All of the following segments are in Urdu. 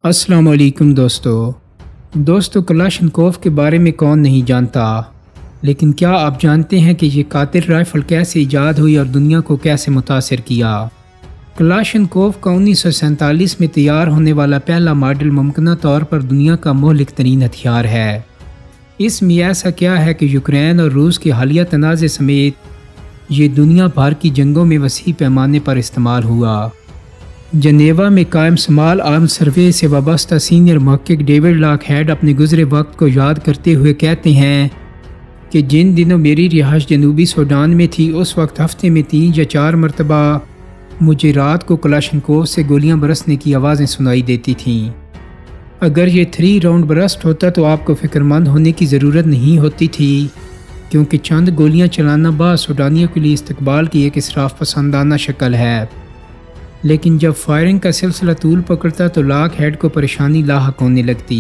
السلام علیکم دوستو کلاشنکوف کے بارے میں کون نہیں جانتا، لیکن کیا آپ جانتے ہیں کہ یہ قاتل رائفل کیسے ایجاد ہوئی اور دنیا کو کیسے متاثر کیا؟ کلاشنکوف کا 1947 میں تیار ہونے والا پہلا ماڈل ممکنہ طور پر دنیا کا مہلک ترین ہتھیار ہے۔ اس میں ایسا کیا ہے کہ یوکرین اور روس کے حالیہ تنازع سمیت یہ دنیا بھر کی جنگوں میں وسیع پیمانے پر استعمال ہوا۔ جنیوا میں قائم سمال آرمز سروے سے وابستہ سینئر محقق ڈیوڈ لاک ہیڈ اپنے گزرے وقت کو یاد کرتے ہوئے کہتے ہیں کہ جن دنوں میری رہائش جنوبی سوڈان میں تھی، اس وقت ہفتے میں 3 یا 4 مرتبہ مجھے رات کو کلاشنکوف سے گولیاں برسنے کی آوازیں سنائی دیتی تھیں۔ اگر یہ 3 راؤنڈ برسٹ ہوتا تو آپ کو فکر مند ہونے کی ضرورت نہیں ہوتی تھی، کیونکہ چند گولیاں چلانا بعض سوڈانیوں کے لیے استقبال کی ایک اسراف پسندانہ شکل ہے۔ لیکن جب فائرنگ کا سلسلہ طول پکڑتا تو لاک ہیڈ کو پریشانی لاحق ہونے لگتی۔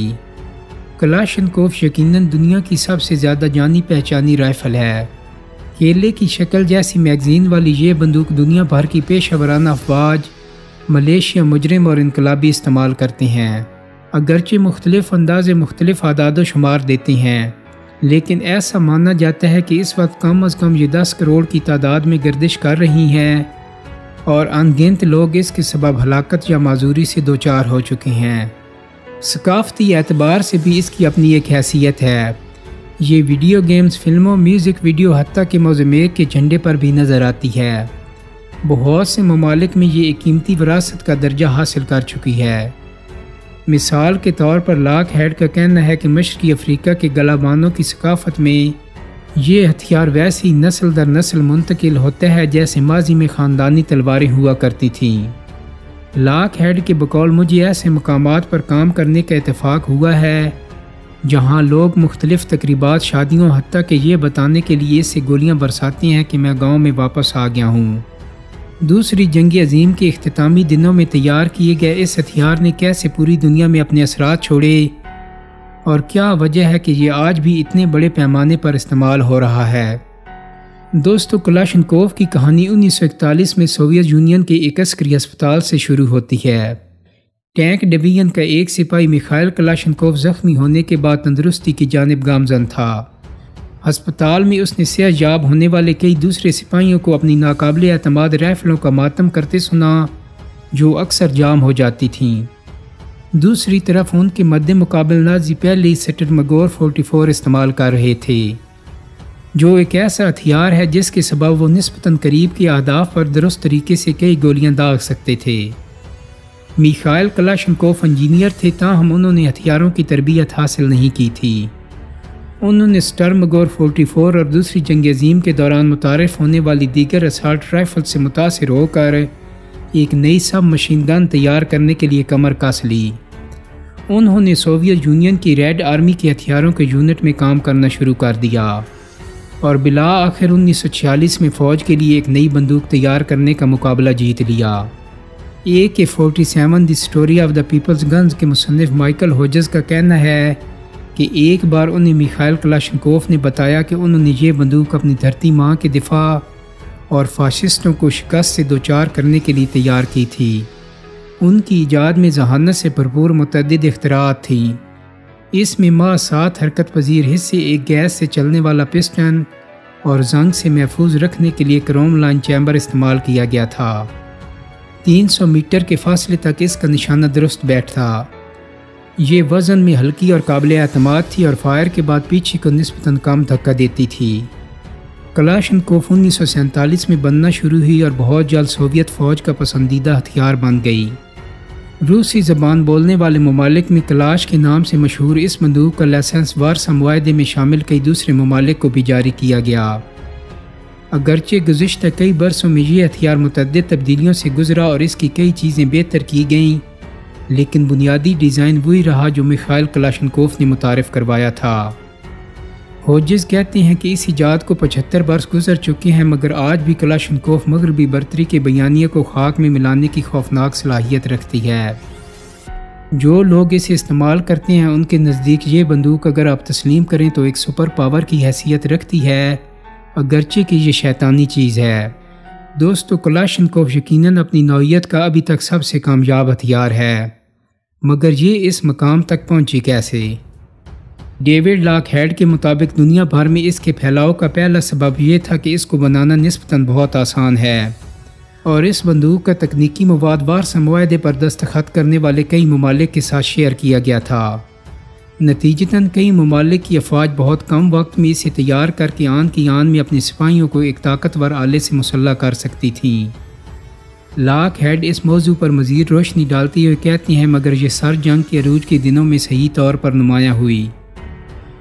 کلاشنکوف یقیناً دنیا کی سب سے زیادہ جانی پہچانی رائفل ہے۔ کیلے کی شکل جیسی میگزین والی یہ بندوق دنیا بھر کی پیشہ ورانہ افواج، ملیشیا مجرم اور انقلابی استعمال کرتے ہیں۔ اگرچہ مختلف انداز مختلف اعداد و شمار دیتے ہیں، لیکن ایسا مانا جاتا ہے کہ اس وقت کم از کم یہ 10 کروڑ کی تعداد میں گردش کر رہی ہیں اور ان گنت لوگ اس کے سبب ہلاکت یا معذوری سے دوچار ہو چکے ہیں۔ ثقافتی اعتبار سے بھی اس کی اپنی ایک حیثیت ہے۔ یہ ویڈیو گیمز، فلموں، میوزک ویڈیو، حتیٰ کہ موزمبیق کے جھنڈے پر بھی نظر آتی ہے۔ بہت سے ممالک میں یہ ایک قیمتی وراثت کا درجہ حاصل کر چکی ہے۔ مثال کے طور پر لاک ہیڈ کا کہنا ہے کہ مشرقی افریقہ کے گلابانوں کی ثقافت میں یہ ہتھیار ویسی نسل در نسل منتقل ہوتا ہے جیسے ماضی میں خاندانی تلواریں ہوا کرتی تھیں۔ لاک ہیڈ کے بقول مجھے ایسے مقامات پر کام کرنے کا اتفاق ہوا ہے جہاں لوگ مختلف تقریبات، شادیوں، حتیٰ کہ یہ بتانے کے لیے اس سے گولیاں برساتے ہیں کہ میں گاؤں میں واپس آ گیا ہوں۔ دوسری جنگ عظیم کے اختتامی دنوں میں تیار کیے گئے اس ہتھیار نے کیسے پوری دنیا میں اپنے اثرات چھوڑے، اور کیا وجہ ہے کہ یہ آج بھی اتنے بڑے پیمانے پر استعمال ہو رہا ہے؟ دوستو، کلاشنکوف کی کہانی 1941 میں سوویت یونین کے ایک عسکری ہسپتال سے شروع ہوتی ہے۔ ٹینک ڈویژن کا ایک سپاہی میخائل کلاشنکوف زخمی ہونے کے بعد تندرستی کی جانب گامزن تھا۔ ہسپتال میں اس نے صحت یاب ہونے والے کئی دوسرے سپاہیوں کو اپنی ناقابل اعتماد رائفلوں کا ماتم کرتے سنا جو اکثر جام ہو جاتی تھیں۔ دوسری طرف ان کے مد مقابل نازی پہلے ہی سٹرمگور 44 استعمال کر رہے تھے، جو ایک ایسا ہتھیار ہے جس کے سبب وہ نسبتاً قریب کے اہداف پر درست طریقے سے کئی گولیاں داغ سکتے تھے۔ میخائل کلاشنکوف انجینئر تھے، تاہم انہوں نے ہتھیاروں کی تربیت حاصل نہیں کی تھی۔ انہوں نے سٹرمگور 44 اور دوسری جنگ عظیم کے دوران متعارف ہونے والی دیگر اسالٹ رائفل سے متاثر ہو کر ایک نئی سب مشین گن تیار کرنے کے لیے کمر کس لی۔ انہوں نے سوویت یونین کی ریڈ آرمی کے ہتھیاروں کے یونٹ میں کام کرنا شروع کر دیا اور بالآخر 1946 میں فوج کے لیے ایک نئی بندوق تیار کرنے کا مقابلہ جیت لیا۔ AK-47 the story of the people's guns کے مصنف مائیکل ہوجز کا کہنا ہے کہ ایک بار انہیں میخائل کلاشنکوف نے بتایا کہ انہوں نے یہ بندوق اپنی دھرتی ماں کے دفاع اور فاشسٹوں کو شکست سے دوچار کرنے کے لیے تیار کی تھی۔ ان کی ایجاد میں ذہانت سے بھرپور متعدد اختراعات تھیں۔ اس میں ماہ 7 حرکت پذیر حصے، ایک گیس سے چلنے والا پسٹن اور زنگ سے محفوظ رکھنے کے لیے کروم لائن چیمبر استعمال کیا گیا تھا۔ 300 میٹر کے فاصلے تک اس کا نشانہ درست بیٹھتا۔ یہ وزن میں ہلکی اور قابل اعتماد تھی اور فائر کے بعد پیچھے کو نسبتاً کم دھکا دیتی تھی۔ کلاشنکوف 1947 میں بننا شروع ہوئی اور بہت جلد سوویت فوج کا پسندیدہ ہتھیار بن گئی۔ روسی زبان بولنے والے ممالک میں کلاش کے نام سے مشہور اس بندوق کا لائسنس وارسا معاہدے میں شامل کئی دوسرے ممالک کو بھی جاری کیا گیا۔ اگرچہ گزشتہ کئی برسوں میں یہ ہتھیار متعدد تبدیلیوں سے گزرا اور اس کی کئی چیزیں بہتر کی گئیں، لیکن بنیادی ڈیزائن وہی رہا جو میخائل کلاشنکوف نے متعارف کروایا تھا۔ ہوجز کہتے ہیں کہ اس ایجاد کو 75 برس گزر چکے ہیں، مگر آج بھی کلاشنکوف مغربی برتری کے بیانیے کو خاک میں ملانے کی خوفناک صلاحیت رکھتی ہے۔ جو لوگ اسے استعمال کرتے ہیں ان کے نزدیک یہ بندوق اگر آپ تسلیم کریں تو ایک سپر پاور کی حیثیت رکھتی ہے، اگرچہ کہ یہ شیطانی چیز ہے۔ دوستو، کلاشنکوف یقیناً اپنی نوعیت کا ابھی تک سب سے کامیاب ہتھیار ہے۔ مگر یہ اس مقام تک پہنچی کیسے؟ ڈیوڈ لاک ہیڈ کے مطابق دنیا بھر میں اس کے پھیلاؤ کا پہلا سبب یہ تھا کہ اس کو بنانا نسبتاً بہت آسان ہے، اور اس بندوق کا تکنیکی مواد وارثہ معاہدے پر دستخط کرنے والے کئی ممالک کے ساتھ شیئر کیا گیا تھا۔ نتیجتاً کئی ممالک کی افواج بہت کم وقت میں اسے تیار کر کے آن کی آن میں اپنے سپاہیوں کو ایک طاقتور آلے سے مسلح کر سکتی تھیں۔ لاک ہیڈ اس موضوع پر مزید روشنی ڈالتے ہوئے کہتے ہیں مگر یہ سر جنگ کے عروج کے دنوں میں صحیح طور پر نمایاں ہوئی۔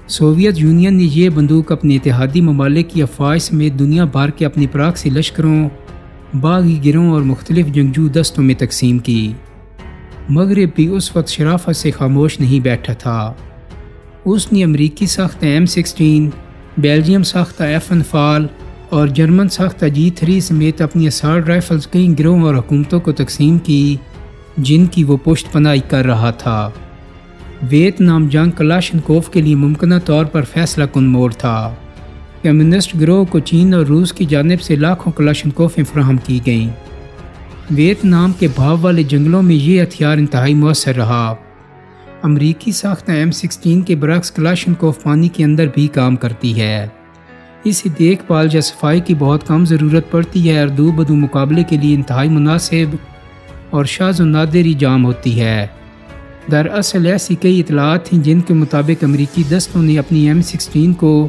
سوویت یونین نے یہ بندوق اپنے اتحادی ممالک کی افواج سمیت دنیا بھر کے اپنی پراکسی لشکروں، باغی گروہوں اور مختلف جنگجو دستوں میں تقسیم کی۔ مغرب بھی اس وقت شرافت سے خاموش نہیں بیٹھا تھا۔ اس نے امریکی ساختہ M16، بیلجیم ساختہ F-15 اور جرمن ساختہ G3 سمیت اپنی اسالٹ رائفلز کئی گروہوں اور حکومتوں کو تقسیم کی جن کی وہ پشت پناہی کر رہا تھا۔ ویتنام جنگ کلاشنکوف کے لیے ممکنہ طور پر فیصلہ کن موڑ تھا۔ کمیونسٹ گروہ کو چین اور روس کی جانب سے لاکھوں کلاشنکوفیں فراہم کی گئیں۔ ویتنام کے بھاؤ والے جنگلوں میں یہ ہتھیار انتہائی مؤثر رہا۔ امریکی ساختہ M16 کے برعکس کلاشنکوف پانی کے اندر بھی کام کرتی ہے۔ اسے دیکھ بھال یا صفائی کی بہت کم ضرورت پڑتی ہے اور دو بدو مقابلے کے لیے انتہائی مناسب اور شاذ و نادری جام ہوتی ہے۔ دراصل ایسی کئی اطلاعات تھیں جن کے مطابق امریکی دستوں نے اپنی M16 کو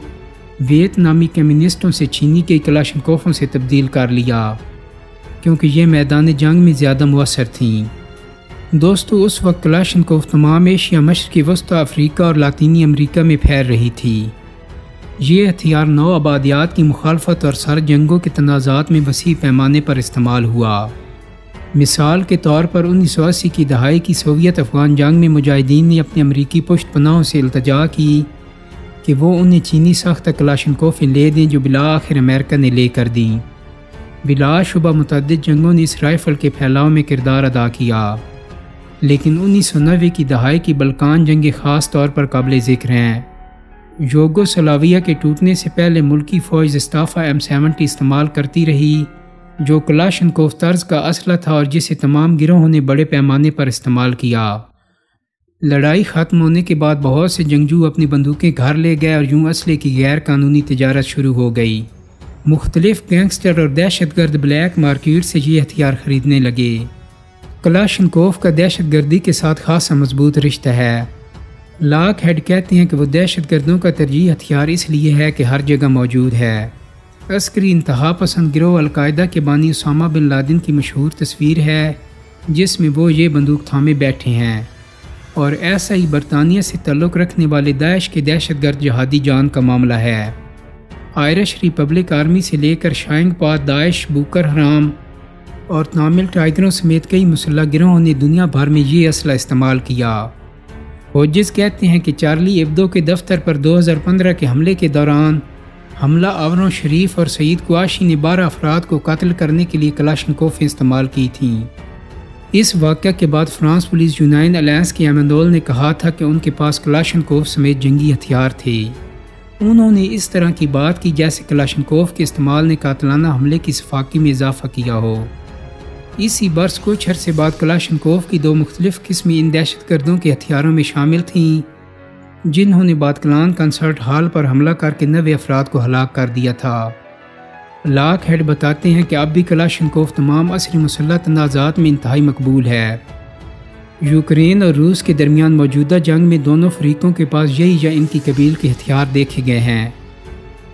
ویتنامی کمیونسٹوں سے چینی کے کلاشنکوفوں سے تبدیل کر لیا کیونکہ یہ میدان جنگ میں زیادہ مؤثر تھیں۔ دوستو اس وقت کلاشنکوف تمام ایشیا، مشرقی وسطی افریقہ اور لاطینی امریکہ میں پھیل رہی تھی۔ یہ ہتھیار نو آبادیات کی مخالفت اور سر جنگوں کے تنازعات میں وسیع پیمانے پر استعمال ہوا۔ مثال کے طور پر 1980 کی دہائی کی سوویت افغان جنگ میں مجاہدین نے اپنے امریکی پشت پناہوں سے التجا کی کہ وہ انہیں چینی ساختہ کلاشنکوفیں لے دیں جو بالآخر امریکہ نے لے کر دیں۔ بلا شبہ متعدد جنگوں نے اس رائفل کے پھیلاؤ میں کردار ادا کیا، لیکن 1990 کی دہائی کی بلکان جنگیں خاص طور پر قابل ذکر ہیں۔ یوگوسلاویہ کے ٹوٹنے سے پہلے ملکی فوج زستافا M70 استعمال کرتی رہی جو کلاشنکوف طرز کا اسلحہ تھا اور جسے تمام گروہوں نے بڑے پیمانے پر استعمال کیا۔ لڑائی ختم ہونے کے بعد بہت سے جنگجو اپنی بندوقیں گھر لے گئے اور یوں اسلحے کی غیر قانونی تجارت شروع ہو گئی۔ مختلف گینگسٹر اور دہشت گرد بلیک مارکیٹ سے یہ ہتھیار خریدنے لگے۔ کلاشنکوف کا دہشت گردی کے ساتھ خاصا مضبوط رشتہ ہے۔ لاک ہیڈ کہتے ہیں کہ وہ دہشت گردوں کا ترجیحی ہتھیار اس لیے ہے کہ ہر جگہ موجود ہے۔ عسکری انتہا پسند گروہ القاعدہ کے بانی اسامہ بن لادن کی مشہور تصویر ہے جس میں وہ یہ بندوق تھامے بیٹھے ہیں، اور ایسا ہی برطانیہ سے تعلق رکھنے والے داعش کے دہشت گرد جہادی جان کا معاملہ ہے۔ آئرش ریپبلک آرمی سے لے کر شائنگ پاتھ، داعش، بوکر حرام اور تامل ٹائگروں سمیت کئی مسلح گروہوں نے دنیا بھر میں یہ اسلحہ استعمال کیا۔ ہوجز کہتے ہیں کہ چارلی ایبدو کے دفتر پر 2015 کے حملے کے دوران حملہ آوروں شریف اور سعید کواشی نے 12 افراد کو قتل کرنے کے لیے کلاشنکوفیں استعمال کی تھیں۔ اس واقعہ کے بعد فرانس پولیس یونین الائنس کے ایمندول نے کہا تھا کہ ان کے پاس کلاشنکوف سمیت جنگی ہتھیار تھے۔ انہوں نے اس طرح کی بات کی جیسے کلاشنکوف کے استعمال نے قاتلانہ حملے کی سفاکی میں اضافہ کیا ہو۔ اسی برس کچھ عرصے بعد کلاشنکوف کی 2 مختلف قسمیں ان دہشت گردوں کے ہتھیاروں میں شامل تھیں جنہوں نے باتکلان کنسرٹ ہال پر حملہ کر کے 90 افراد کو ہلاک کر دیا تھا۔ لاک ہیڈ بتاتے ہیں کہ اب بھی کلاشنکوف تمام عصری مسلح تنازعات میں انتہائی مقبول ہے۔ یوکرین اور روس کے درمیان موجودہ جنگ میں دونوں فریقوں کے پاس یہی یا ان کی قبیل کے ہتھیار دیکھے گئے ہیں۔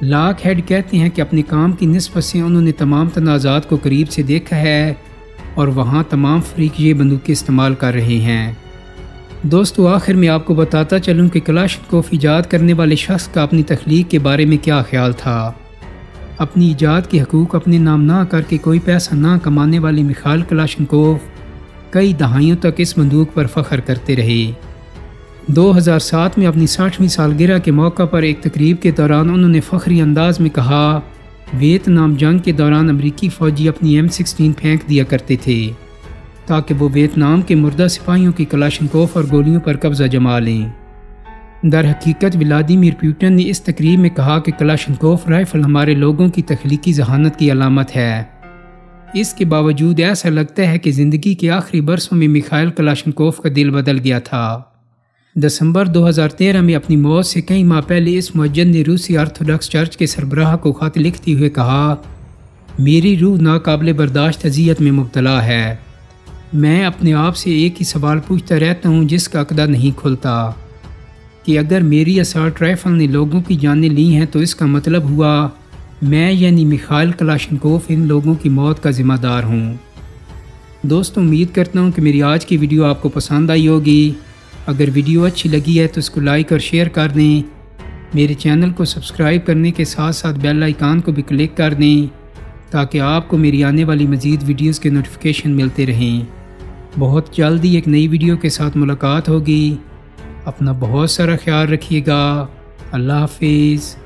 لاک ہیڈ کہتے ہیں کہ اپنے کام کی نسبت سے انہوں نے تمام تنازعات کو قریب سے دیکھا ہے اور وہاں تمام فریق یہ بندوقیں استعمال کر رہے ہیں۔ دوستو آخر میں آپ کو بتاتا چلوں کہ کلاشنکوف ایجاد کرنے والے شخص کا اپنی تخلیق کے بارے میں کیا خیال تھا۔ اپنی ایجاد کے حقوق اپنے نام نہ کر کے کوئی پیسہ نہ کمانے والے میخائیل کلاشنکوف کئی دہائیوں تک اس بندوق پر فخر کرتے رہے۔ 2007 میں اپنی 60ویں سالگرہ کے موقع پر ایک تقریب کے دوران انہوں نے فخری انداز میں کہا، ویتنام جنگ کے دوران امریکی فوجی اپنی M16 پھینک دیا کرتے تھے تاکہ وہ ویتنام کے مردہ سپاہیوں کی کلاشنکوف اور گولیوں پر قبضہ جما لیں۔ در حقیقت ولادیمیر پیوٹن نے اس تقریب میں کہا کہ کلاشنکوف رائفل ہمارے لوگوں کی تخلیقی ذہانت کی علامت ہے۔ اس کے باوجود ایسا لگتا ہے کہ زندگی کے آخری برسوں میں میخائیل کلاشنکوف کا دل بدل گیا تھا۔ دسمبر 2013 میں اپنی موت سے کئی ماہ پہلے اس مؤذن نے روسی آرتھوڈاکس چرچ کے سربراہ کو خط لکھتے ہوئے کہا، میری روح ناقابل برداشت اذیت میں مبتلا ہے۔ میں اپنے آپ سے ایک ہی سوال پوچھتا رہتا ہوں جس کا عقدہ نہیں کھلتا کہ اگر میری اسالٹ رائفل نے لوگوں کی جانیں لی ہیں تو اس کا مطلب ہوا میں یعنی میخائیل کلاشنکوف ان لوگوں کی موت کا ذمہ دار ہوں۔ دوستوں، امید کرتا ہوں کہ میری آج کی ویڈیو آپ کو پسند آئی ہوگی۔ اگر ویڈیو اچھی لگی ہے تو اس کو لائک اور شیئر کر دیں۔ میرے چینل کو سبسکرائب کرنے کے ساتھ ساتھ بیل آئیکن کو بھی کلک کر دیں تاکہ آپ کو میری آنے والی مزید ویڈیوز کے نوٹیفیکیشن ملتے رہیں۔ بہت جلدی ایک نئی ویڈیو کے ساتھ ملاقات ہوگی۔ اپنا بہت سارا خیال رکھیے گا۔ اللہ حافظ۔